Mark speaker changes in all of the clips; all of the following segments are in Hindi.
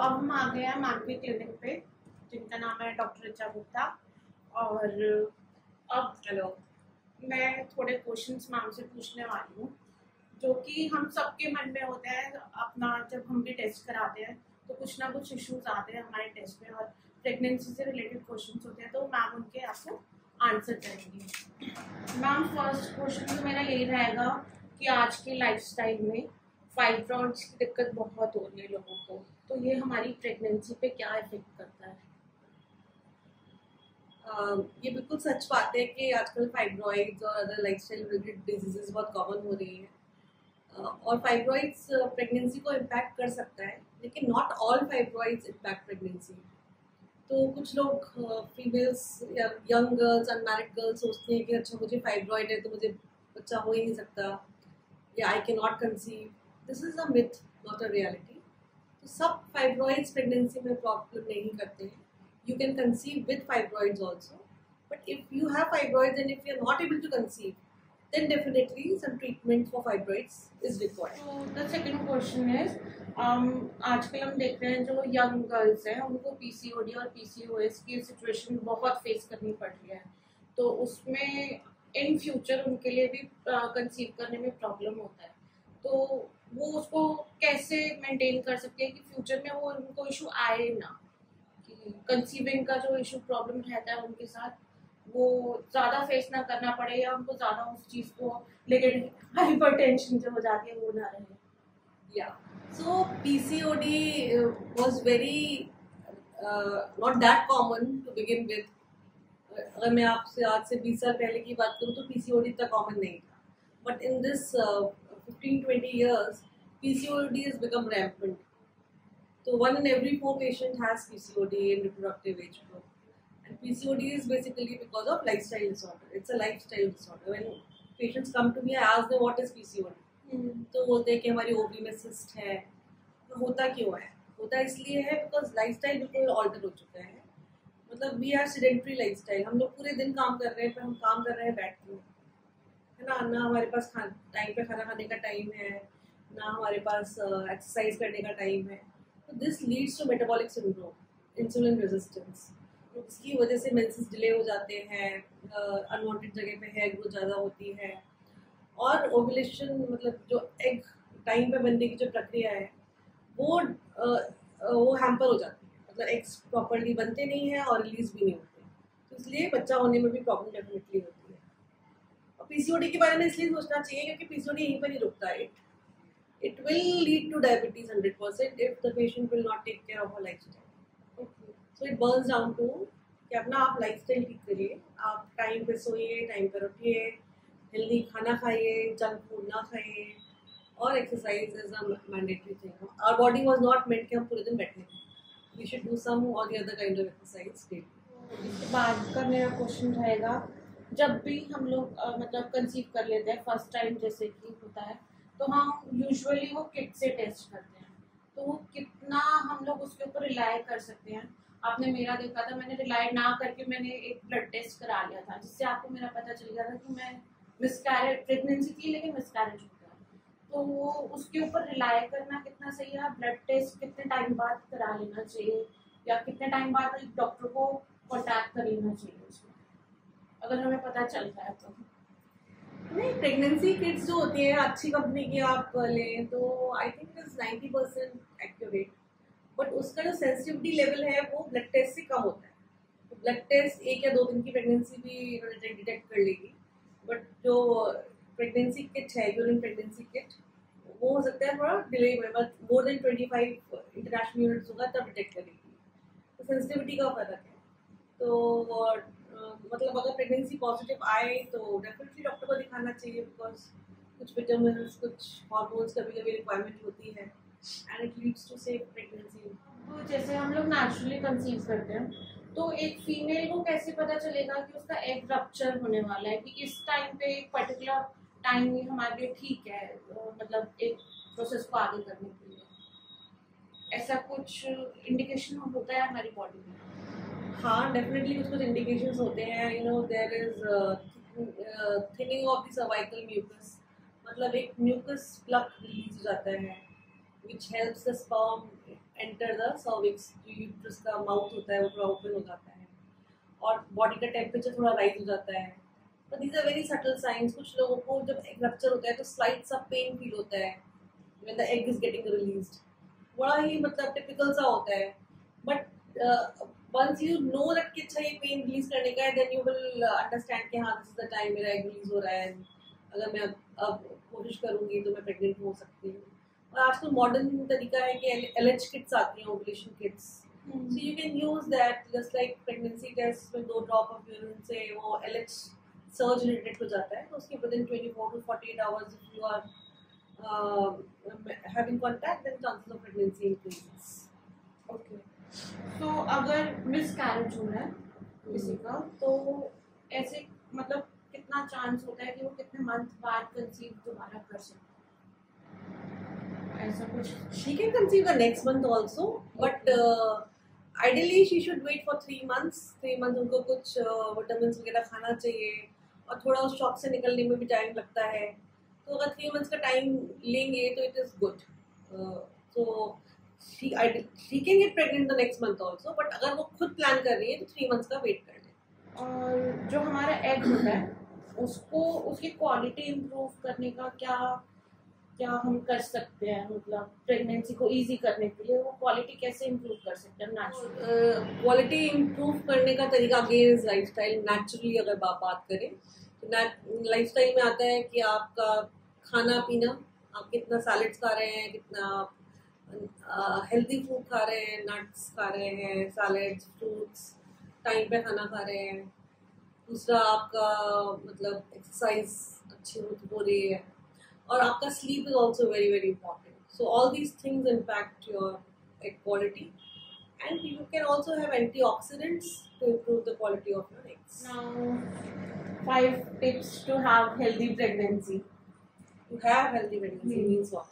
Speaker 1: अब हम आ गए हैं मैम के क्लिनिक पे, जिनका नाम है डॉक्टर ऋचा गुप्ता। और अब
Speaker 2: हेलो,
Speaker 1: मैं थोड़े क्वेश्चंस मैम से पूछने वाली हूँ, जो कि हम सबके मन में होते हैं। अपना जब हम भी टेस्ट कराते हैं तो कुछ ना कुछ इश्यूज आते हैं हमारे टेस्ट में, और प्रेगनेंसी से रिलेटेड क्वेश्चंस होते हैं, तो मैम उनके आपको आंसर करेंगी। मैम, फर्स्ट क्वेश्चन तो मेरा यही रहेगा कि आज के लाइफस्टाइल में फाइब्रॉइड्स की दिक्कत बहुत हो रही है लोगों को, तो ये हमारी प्रेगनेंसी पे क्या इफेक्ट करता है?
Speaker 2: ये बिल्कुल सच बात है कि आजकल फाइब्रॉइड्स और अदर लाइफस्टाइल रिलेटेड डिजीजेस बहुत कॉमन हो रही हैं। और फाइब्रॉइड्स प्रेगनेंसी को इम्पैक्ट कर सकता है, लेकिन not all fibroids impact pregnancy. तो कुछ लोग फीमेल्स या यंग गर्ल्स, अनमैरिड गर्ल्स सोचती हैं कि अच्छा मुझे फाइब्रॉइड है तो मुझे बच्चा हो ही नहीं सकता, या I can not conceive. This is a myth, not a reality. तो सब फाइब्रॉइड्स प्रेगनेंसी में प्रॉब्लम नहीं करते हैं। You can conceive with fibroids also, but if you have fibroids and if you are not able to conceive, then definitely some treatment for fibroids is required.
Speaker 1: तो द सेकंड क्वेश्चन इज, आजकल हम देख रहे हैं जो यंग गर्ल्स हैं उनको पीसीओडी और पीसीओएस की सिचुएशन बहुत फेस करनी पड़ रही है, तो उसमें इन फ्यूचर उनके लिए भी कंसीव करने में प्रॉब्लम होता है, तो वो उसको कैसे मेंटेन कर सकते हैं कि फ्यूचर में वो उनको इशू आए ना, कि कंसीविंग का जो इशू प्रॉब्लम रहता है उनके साथ वो ज़्यादा फेस ना करना पड़े, या उनको ज़्यादा उस चीज़ को लेकर हाइपरटेंशन जो हो जाती है वो ना रहे।
Speaker 2: Yeah. So PCOD was very not that common to begin with. अगर मैं आपसे आज से 20 साल पहले की बात करूँ तो PCOD इतना कॉमन नहीं था, but in this 15-20 years PCOD has become rampant. So 1 in every 4 patient has PCOD in reproductive age group. And PCOD is basically because of lifestyle disorder. It's a lifestyle disorder. When patients come to me, I ask them what is PCOD. तो बोलते हैं कि हमारी ओवरी में सिस्ट है। तो होता क्यों है? होता इसलिए है बिकॉज लाइफस्टाइल बिल्कुल ऑल्टर हो चुका है। मतलब वी आर सेडेंटरी लाइफस्टाइल। हम लोग पूरे दिन काम कर रहे हैं, पर हम काम कर रहे हैं बैठ के, है ना। ना हमारे पास टाइम पे खाना खाने का टाइम है, ना हमारे पास एक्सरसाइज करने का टाइम है। तो this leads to metabolic syndrome, insulin resistance. इसकी वजह से मेंसेस डिले हो जाते हैं, अनवांटेड जगह पे हेयर ग्रोथ ज़्यादा होती है, और ओव्यूलेशन मतलब जो एग टाइम पे बनने की जो प्रक्रिया है वो हैम्पर हो जाती है। मतलब एग्स प्रॉपरली बनते नहीं हैं और रिलीज भी नहीं होते, तो इसलिए बच्चा होने में भी प्रॉब्लम डेफिनेटली होती है। और पीसीओडी के बारे में इसलिए सोचना चाहिए क्योंकि पीसीओडी यहीं पर ही रुकता है। It will lead to diabetes 100% if the patient will not take care of her lifestyle. So it boils down to कि अपना आप लाइफस्टाइल ठीक करिए, आप टाइम पे सोइए, टाइम पर उठिए, हेल्दी खाना खाइए, जंक फूड ना खाइए, और exercise is a mandatory thing. Our body was not meant कि हम पूरे दिन बैठे, वी शुड डू सम और the other kind of exercise daily.
Speaker 1: इसके बाद का मेरा क्वेश्चन रहेगा, जब भी हम लोग मतलब कंसीव कर लेते हैं फर्स्ट टाइम जैसे कि होता है, तो हम यूजुअली वो किट से टेस्ट करते हैं, तो वो कितना हम लोग उसके ऊपर रिलाई कर सकते हैं? आपने मेरा देखा था, मैंने रिलाई ना करके मैंने एक ब्लड टेस्ट करा लिया था, जिससे आपको मेरा पता चल गया था कि मैं मिसकैरेज प्रेगनेंसी थी लेकिन मिसकैरेज हो गया, तो वो उसके ऊपर रिलाई करना कितना सही है? ब्लड टेस्ट कितने टाइम बाद करा लेना चाहिए, या कितने टाइम बाद डॉक्टर को कॉन्टैक्ट कर लेना चाहिए उसमें, अगर हमें पता चल रहा है तो?
Speaker 2: नहीं, प्रेगनेंसी किट्स जो होती है अच्छी कंपनी की आप लें तो I think is 90% accurate, but उसका जो सेंसिटिविटी लेवल है वो ब्लड टेस्ट से कम होता है। तो ब्लड टेस्ट 1 या 2 दिन की प्रेगनेंसी भी डिटेक्ट कर लेगी, बट जो प्रेगनेंसी किट है, यूरिन प्रेगनेंसी किट, वो हो सकता है थोड़ा डिले में, but more than 25 international units होगा तब डिटेक्ट करेगी। तो सेंसिटिविटी का फर्क है। तो मतलब अगर प्रेगनेंसी पॉजिटिव आए तो डेफिनेटली डॉक्टर को दिखाना चाहिए, बिकॉज कुछ विटामिन, कुछ हार्मोन्स कभी कभी रिक्वायरमेंट होती है, and it leads to safe pregnancy.
Speaker 1: तो जैसे हम लोग नेचुरली कंसीव करते हैं, तो एक फीमेल को कैसे पता चलेगा कि उसका एग रप्चर होने वाला है, कि इस टाइम पे एक पर्टिकुलर टाइम ही हमारे लिए ठीक है, मतलब एक प्रोसेस को आगे करने के लिए? ऐसा कुछ इंडिकेशन होता है हमारी बॉडी में?
Speaker 2: हाँ, डेफिनेटली कुछ इंडिकेशंस होते हैं। You know, there is thinning of the cervical mucus, मतलब एक म्यूकस प्लग रिलीज हो जाता है, which helps the sperm enter the cervix. जो यूट्रस का माउथ होता है वो थोड़ा ओपन हो जाता है और बॉडी का टेम्परेचर थोड़ा राइज हो जाता है. But these are very subtle signs. कुछ लोगों को जब एग रप्चर होता है तो स्लाइट सा पेन फील होता है when the egg is getting released. बड़ा ही मतलब टिपिकल सा होता है. But once you know that कि अच्छा ये पेन रिलीज करने का है, then you will understand कि हाँ this is the time मेरा एग रिलीज हो रहा है. अगर मैं अब कोशिश करूँगी तो मैं प्रेग्नेंट हो सकती हूँ. और आजकल मॉडर्न तरीका है कि LH किट्स आती हैं, ovulation kits. So you can use that just like pregnancy test में 2 ड्रॉप ऑफ यूरिन से वो LH सर्ज रिलेटेड हो जाता है. तो उसके within 24 to 48 hours if you are having contact, then chances of pregnancy increases.
Speaker 1: Okay. तो अगर मिसकैरेज हो रहा है किसी का, तो ऐसे मतलब कितना चांस होता है कि वो कितने मंथ बाद कंसीव दोबारा कर सकते हैं? ऐसा कुछ?
Speaker 2: She can conceive the next month also, but ideally she should wait for 3 months. 3 months उनको कुछ विटामिन्स वगैरह खाना चाहिए और थोड़ा उस शॉक से निकलने में भी टाइम लगता है. तो अगर 3 months का टाइम लेंगे तो it is good. So she can get pregnant the next month also, but अगर वो खुद प्लान कर रही है तो 3 months का वेट कर ले.
Speaker 1: और जो हमारा एग होता है उसको उसकी क्वालिटी इम्प्रूव करने का क्या क्या हम कर सकते हैं? मतलब प्रेगनेंसी को इजी करने के लिए वो क्वालिटी कैसे इम्प्रूव कर सकते हैं नेचुरली?
Speaker 2: क्वालिटी इम्प्रूव करने का तरीका अगेन इज लाइफस्टाइल. नेचुरली अगर बात करें तो लाइफस्टाइल में आता है कि आपका खाना पीना, आप कितना सैलेड्स खा रहे हैं, कितना हेल्दी फूड खा रहे हैं, नट्स खा रहे हैं, सैलेड्स, फ्रूट्स, टाइम पे खाना खा रहे हैं. दूसरा आपका मतलब एक्सरसाइज अच्छी हो रही है और आपका sleep is also very very important. So all these things impact your egg quality and you can also have antioxidants to improve the quality of your eggs.
Speaker 1: Now 5 tips to have healthy pregnancy.
Speaker 2: To have healthy pregnancy means what?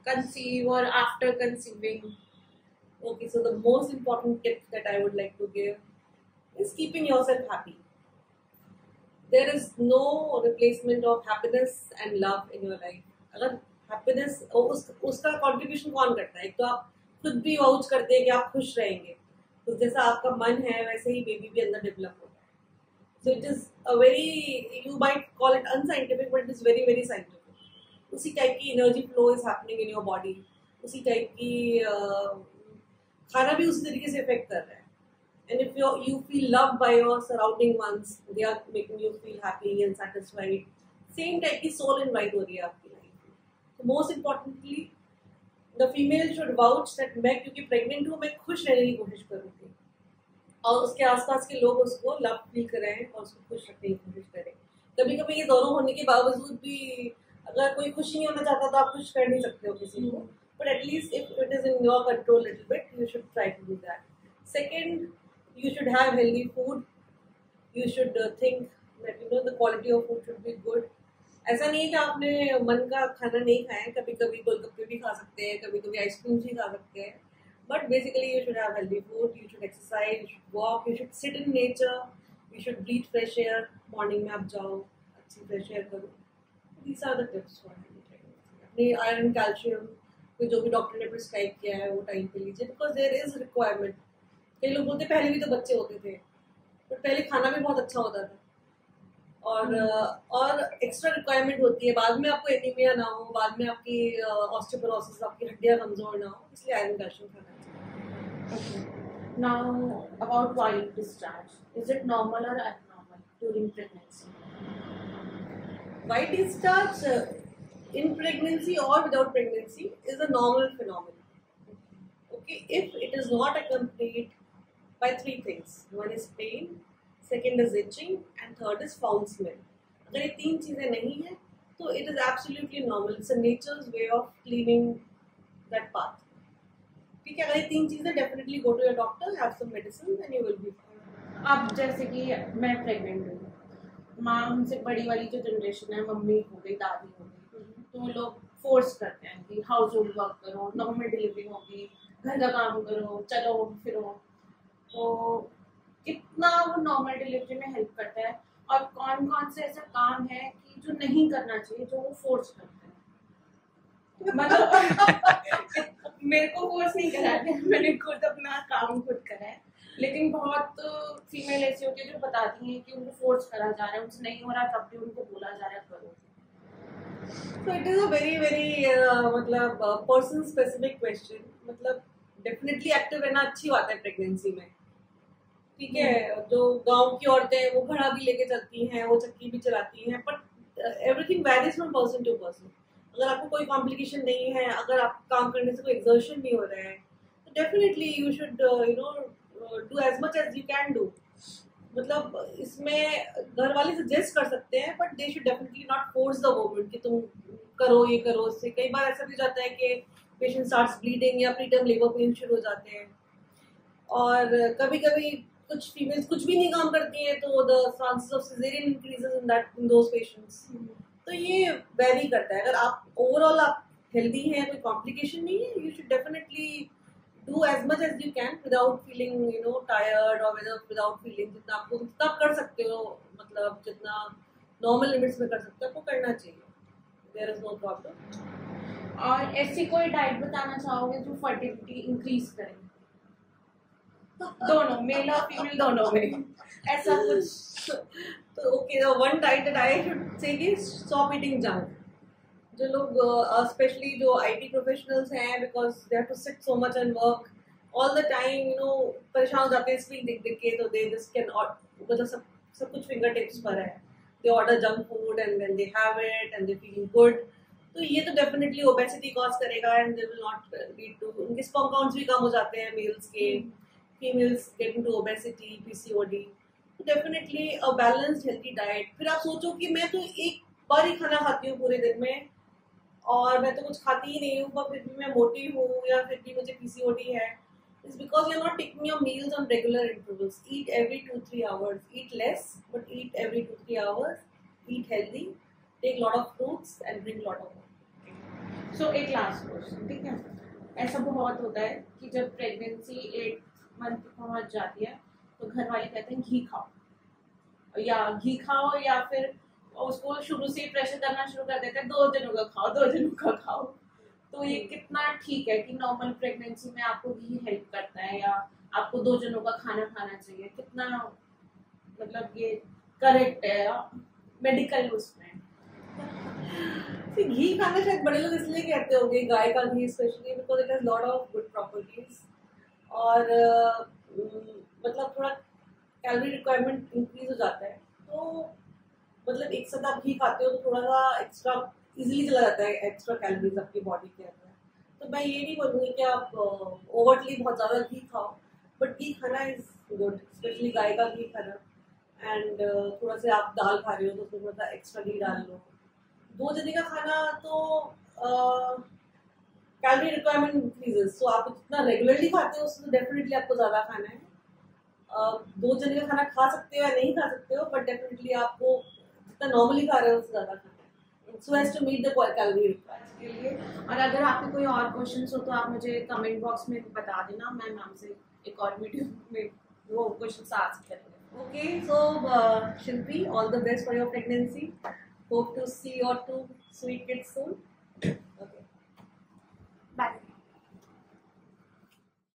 Speaker 1: Conceive or after conceiving.
Speaker 2: Okay, so the most important tip that I would like to give is keeping yourself happy. There is no replacement of happiness and love in your life. अगर happiness उसका contribution कौन करता है? एक तो आप खुद भी वाउच करते हैं कि आप खुश रहेंगे, तो जैसा आपका मन है वैसे ही बेबी भी अंदर डेवलप होता है. So it is a very, you might call it unscientific, but it is very very scientific. उसी टाइप की energy flow is happening in your body. उसी टाइप की खाना भी उसी तरीके से इफेक्ट कर रहा है. And if you feel loved by your surrounding ones, they are making you feel happy and satisfied. Same type की सोल इनवाइट हो रही है आपकी लाइफ में. तो most importantly the female should vouch that मैं क्योंकि प्रेग्नेंट हूँ, मैं खुश रहने की कोशिश करूँगी और उसके आसपास के लोग उसको लव फील करें और उसको खुश रखने की कोशिश करें. कभी कभी ये दोनों होने के बावजूद भी अगर कोई खुश नहीं होना चाहता तो आप खुश कर नहीं सकते हो किसी को, but at least if it is in your control little bit, you should try to do that. Second, you should have healthy food. You should think that the quality of food should be good. ऐसा नहीं है कि आपने मन का खाना नहीं खाया है. कभी कभी गोलगप्पे भी खा सकते हैं, कभी कभी आइसक्रीम भी खा सकते हैं, but basically you should have healthy food. You should exercise, you should walk, you should sit in nature, you should breathe fresh air. Morning में आप जाओ, अच्छी फ्रेश एयर करो. These are the tips for अपनी आयरन, कैल्शियम, जो भी डॉक्टर ने प्रिस्क्राइब किया है वो टाइम पे लीजिए, बिकॉज देयर इज रिक्वायरमेंट. कई लोग बोलते पहले भी तो बच्चे होते थे, बट पहले खाना भी बहुत अच्छा होता था और एक्स्ट्रा रिक्वायरमेंट होती है. बाद में आपको एनीमिया ना हो, बाद में आपकी ऑस्टियोपोरोसिस, आपकी हड्डियां कमजोर ना हो, इसलिए आयरन कैल्शियम खाना चाहिए.
Speaker 1: Now about white discharge, is it normal or abnormal during pregnancy?
Speaker 2: White discharge in pregnancy or without pregnancy is a normal phenomenon. Okay, if it is not accompanied by 3 things. One is pain, second is itching, and third is foul smell. अगर ये 3 चीजें नहीं है तो it is absolutely normal. It's a nature's way of cleaning that path. ठीक है, अगर ये 3 चीजें, definitely go to your doctor, have some medicine, and you will be fine.
Speaker 1: अब जैसे कि मैं प्रेग्नेंट हूँ, माँ हमसे बड़ी वाली जो जनरेशन है, मम्मी हो गई, दादी हो गई, तो लोग फोर्स करते हैं कि हाउस होल्ड वर्क करो, नॉर्मल डिलीवरी होगी, घर का काम करो, चलो फिरो. तो कितना वो नॉर्मल डिलीवरी में हेल्प करता है और कौन कौन से ऐसा काम है कि जो नहीं करना चाहिए, जो वो फोर्स करते हैं? मतलब मेरे को फोर्स नहीं करा है, मैंने खुद अपना काम खुद करा है। लेकिन बहुत फीमेल ऐसी होती है जो बताती हैं कि उनको फोर्स करा जा रहा है, उनसे नहीं हो रहा तब भी उनको बोला जा रहा है करो।
Speaker 2: So it is a very मतलब पर्सन स्पेसिफिक क्वेश्चन। मतलब डेफिनेटली एक्टिव रहना अच्छी बात है प्रेगनेंसी में, ठीक है। जो गांव की औरतें हैं वो घड़ा भी लेके चलती हैं, वो चक्की भी चलाती हैं, but everything varies from person to person. अगर आपको कोई कॉम्प्लिकेशन नहीं है, अगर आप काम करने से कोई एक्सर्शन नहीं हो रहा है, तो definitely you should do as much as you can do. मतलब इसमें घर वाले सजेस्ट कर सकते हैं, but they should definitely not force the woman कि तुम करो ये करो। उससे कई बार ऐसा भी हो जाता है कि पेशेंट स्टार्ट्स ब्लीडिंग या प्रीटर्म लेबर पेन शुरू हो जाते हैं। और कभी कभी कुछ फीमेल्स कुछ भी नहीं काम करती हैं, तो the chances of caesarean increases in those patients. तो ये वेरी करता है। अगर आप ओवरऑल आप हेल्दी हैं, कोई कॉम्प्लिकेशन नहीं है, you should definitely do as much as you can without feeling tired or without feeling जितना आपको जितना आप कर सकते हो, मतलब जितना नॉर्मल लिमिट्स में कर सकते हो आपको करना चाहिए। There is no problem.
Speaker 1: और ऐसी कोई डाइट बताना चाहोगे जो फर्टिलिटी इंक्रीज करे? दोनों मेल और फीमेल दोनों में ऐसा कुछ?
Speaker 2: तो okay, one diet that I should say कि स्टॉप ईटिंग जंक। जो लोग स्पेशली जो आईटी प्रोफेशनल्स हैं, because they have to sit so much and work all the time, परेशान हो जाते हैं स्क्रीन देख देख के। तो दे जस्ट कैन मतलब सब कुछ फिंगर टिप्स पर है। They order junk food and then they have it and they feeling good. तो ये तो डेफिनेटली ओबेसिटी कॉज करेगा and they will not lead to, उनके स्पर्म काउंट्स भी कम हो जाते हैं मेल्स के, females get into obesity, PCOD. तो definitely a balanced healthy diet. फिर आप सोचो कि मैं तो एक बार ही खाना खाती हूँ पूरे दिन में और मैं तो कुछ खाती ही नहीं हूँ, पर फिर भी मैं मोटी हूँ या फिर भी मुझे पीसीओडी है। It's because you are not taking your meals on regular intervals. Eat every 2-3 hours, eat less but eat every 2-3 hours, eat healthy, take lot of fruits and drink lot of water.
Speaker 1: So एक लास्ट क्वेश्चन, ठीक है। ऐसा बहुत होता है कि जब प्रेगनेंसी 8 मंथ पहुंच जाती है तो घर वाले कहते हैं घी खाओ, या फिर उसको शुरू से ही प्रेशर करना शुरू कर देते हैं 2 दिनों का खाओ, 2 दिनों का खाओ। तो ये कितना ठीक है कि नॉर्मल प्रेगनेंसी में आपको घी हेल्प करता है या आपको 2 दिनों का खाना खाना चाहिए? कितना मतलब ये करेक्ट है मेडिकल उसमें?
Speaker 2: घी खाना शायद बड़े लोग इसलिए कहते होंगे, गाय का घी specially, because it has lot of good properties. और मतलब थोड़ा कैलोरी रिक्वायरमेंट इंक्रीज हो जाता है। तो मतलब एक साथ आप घी खाते हो तो थोड़ा सा एक्स्ट्रा इजीली चला जाता है एक्स्ट्रा कैलोरीज आपकी बॉडी के अंदर। तो मैं ये नहीं बोलूँगी कि आप ओवरटली बहुत ज़्यादा घी खाओ, बट घी खाना इज गुड, स्पेशली गाय का घी खाना। एंड थोड़ा सा आप दाल खा रहे हो तो उसमें थोड़ा सा एक्स्ट्रा घी डाल लो। 2 जने का खाना तो कैलोरी रिक्वायरमेंट इंक्रीजेस। तो आप जितना रेगुलरली खाते हो उससे तो डेफिनेटली आपको ज़्यादा खाना है। 2 जने का खाना खा सकते हो या नहीं खा सकते हो, बट डेफिनेटली आपको जितना नॉर्मली खा रहे हो उससे ज़्यादा खाना है, so as to meet the calorie required
Speaker 1: के लिए। और अगर आपके कोई और क्वेश्चंस हो तो आप मुझे कमेंट बॉक्स में बता देना, मैं मैम से एक और वीडियो में वो क्वेश्चंस आस्क करेंगे।
Speaker 2: Okay, so Shilpi, all the best for your pregnancy. Hope to see your 2 sweet kids soon.